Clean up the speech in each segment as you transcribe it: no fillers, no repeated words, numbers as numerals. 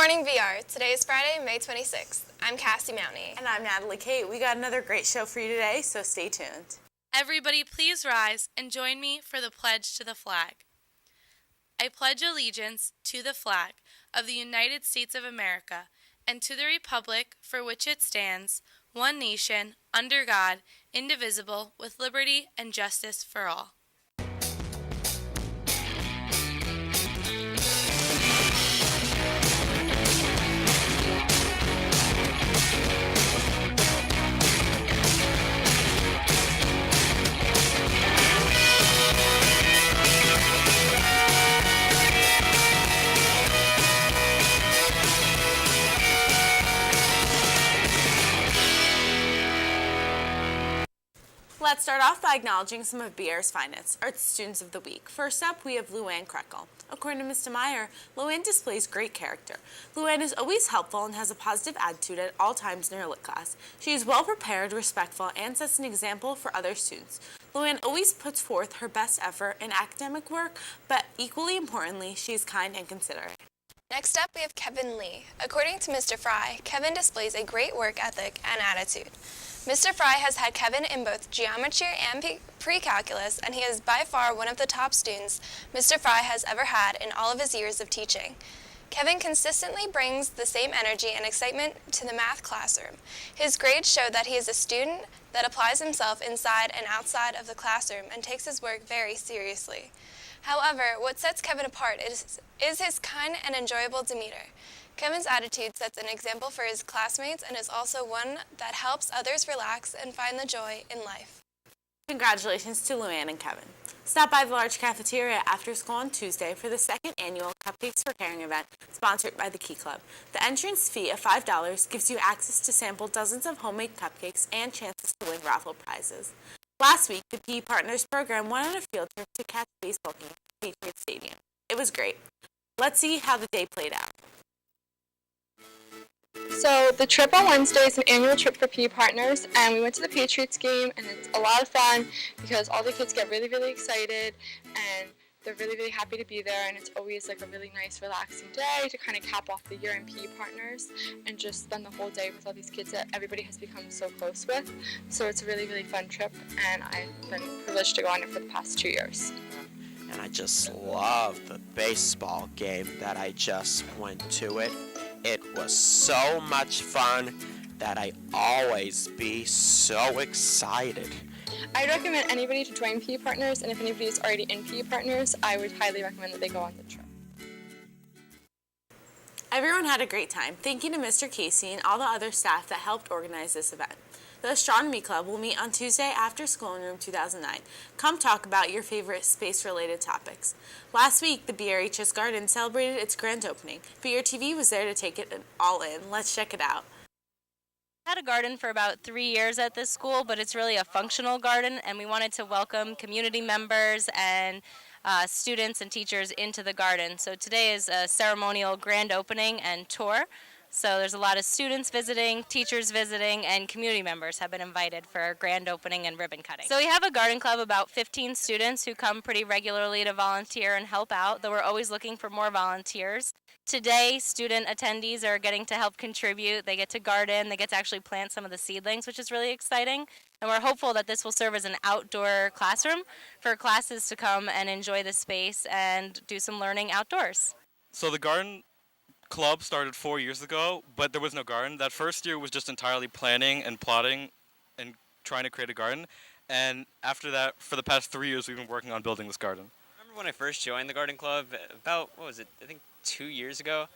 morning, VR. Today is Friday, May 26th. I'm Cassie Mounty. And I'm Natalie Kate. We got another great show for you today, so stay tuned. Everybody please rise and join me for the pledge to the flag. I pledge allegiance to the flag of the United States of America and to the republic for which it stands, one nation, under God, indivisible, with liberty and justice for all. Let's start off by acknowledging some of BR's finest, our Students of the Week. First up, we have Luann Krekel. According to Mr. Meyer, Luann displays great character. Luann is always helpful and has a positive attitude at all times in her lit class. She is well prepared, respectful, and sets an example for other students. Luann always puts forth her best effort in academic work, but equally importantly, she is kind and considerate. Next up, we have Kevin Lee. According to Mr. Fry, Kevin displays a great work ethic and attitude. Mr. Fry has had Kevin in both geometry and pre-calculus, and he is by far one of the top students Mr. Fry has ever had in all of his years of teaching. Kevin consistently brings the same energy and excitement to the math classroom. His grades show that he is a student that applies himself inside and outside of the classroom and takes his work very seriously. However, what sets Kevin apart is his kind and enjoyable demeanor. Kevin's attitude sets an example for his classmates and is also one that helps others relax and find the joy in life. Congratulations to Luann and Kevin. Stop by the large cafeteria after school on Tuesday for the second annual Cupcakes for Caring event sponsored by the Key Club. The entrance fee of $5 gives you access to sample dozens of homemade cupcakes and chances to win raffle prizes. Last week, the PE Partners program went on a field trip to catch a baseball game at Patriots Stadium. It was great. Let's see how the day played out. So the trip on Wednesday is an annual trip for PE Partners, and we went to the Patriots game, and it's a lot of fun because all the kids get really, really excited, and they're really, really happy to be there, and it's always like a really nice, relaxing day to kind of cap off the year in PE Partners and just spend the whole day with all these kids that everybody has become so close with. So it's a really, really fun trip, and I've been privileged to go on it for the past 2 years. And I just love the baseball game that I just went to it. It was so much fun that I always be so excited. I'd recommend anybody to join PE Partners, and if anybody is already in PE Partners, I would highly recommend that they go on the trip. Everyone had a great time. Thank you to Mr. Casey and all the other staff that helped organize this event. The Astronomy Club will meet on Tuesday after school in room 2009. Come talk about your favorite space-related topics. Last week, the BRHS Garden celebrated its grand opening. BRTV was there to take it all in. Let's check it out. Had a garden for about 3 years at this school, but it's really a functional garden, and we wanted to welcome community members and students and teachers into the garden. So today is a ceremonial grand opening and tour. So there's a lot of students visiting, teachers visiting, and community members have been invited for our grand opening and ribbon cutting. So we have a garden club, about 15 students who come pretty regularly to volunteer and help out, though we're always looking for more volunteers. Today, student attendees are getting to help contribute. They get to garden, they get to actually plant some of the seedlings, which is really exciting. And we're hopeful that this will serve as an outdoor classroom for classes to come and enjoy the space and do some learning outdoors. So the garden club started 4 years ago, but there was no garden. That first year was just entirely planning and plotting and trying to create a garden. And after that, for the past 3 years, we've been working on building this garden. I remember when I first joined the garden club about, I think 2 years ago.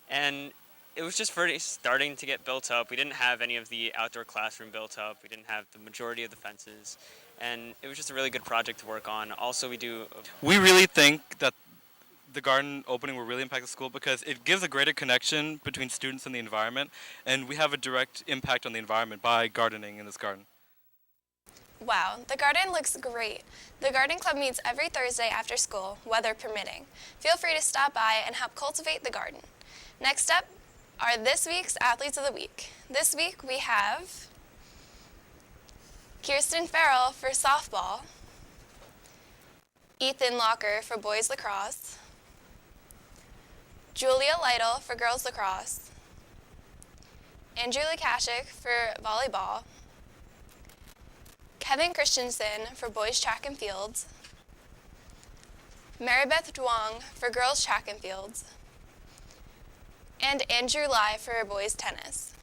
And it was just starting to get built up. We didn't have any of the outdoor classroom built up. We didn't have the majority of the fences. And it was just a really good project to work on. Also, We really think that the garden opening will really impact the school because it gives a greater connection between students and the environment, and we have a direct impact on the environment by gardening in this garden. Wow, the garden looks great. The garden club meets every Thursday after school, weather permitting. Feel free to stop by and help cultivate the garden. Next up are this week's Athletes of the Week. This week we have Kirsten Farrell for softball, Ethan Locker for boys lacrosse, Julia Lytle for girls lacrosse, Andrew Lukashik for volleyball, Kevin Christensen for boys track and fields, Maribeth Duong for girls track and fields, and Andrew Lai for boys tennis.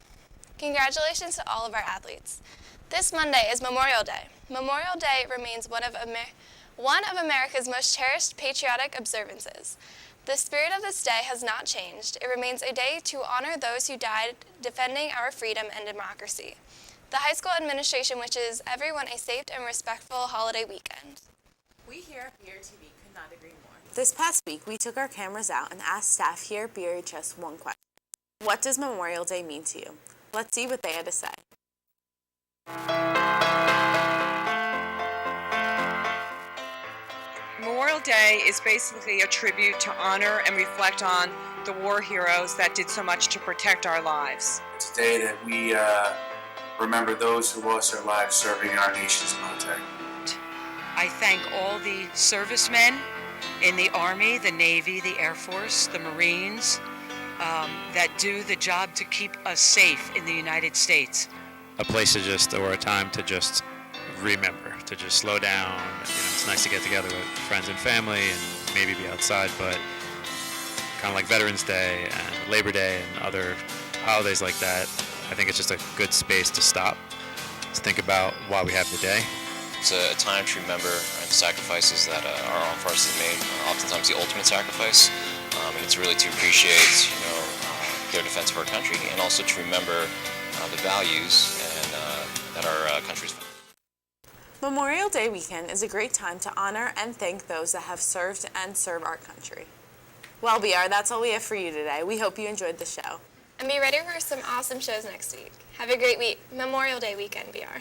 Congratulations to all of our athletes. This Monday is Memorial Day. Memorial Day remains one of America's most cherished patriotic observances. The spirit of this day has not changed. It remains a day to honor those who died defending our freedom and democracy. The high school administration wishes everyone a safe and respectful holiday weekend. We here at BRTV could not agree more. This past week, we took our cameras out and asked staff here at BRHS one question. What does Memorial Day mean to you? Let's see what they had to say. Memorial Day is basically a tribute to honor and reflect on the war heroes that did so much to protect our lives. It's a day that we remember those who lost their lives serving in our nation's military. I thank all the servicemen in the Army, the Navy, the Air Force, the Marines that do the job to keep us safe in the United States. A place to just, or a time to just remember, to just slow down. It's nice to get together with friends and family and maybe be outside, but kind of like Veterans Day and Labor Day and other holidays like that, I think it's just a good space to stop, to think about why we have the day. It's a time to remember the sacrifices that our armed forces have made, oftentimes the ultimate sacrifice, and it's really to appreciate, their defense of our country, and also to remember the values that our country's. Memorial Day weekend is a great time to honor and thank those that have served and serve our country. Well, BR, that's all we have for you today. We hope you enjoyed the show. And be ready for some awesome shows next week. Have a great week. Memorial Day weekend, BR.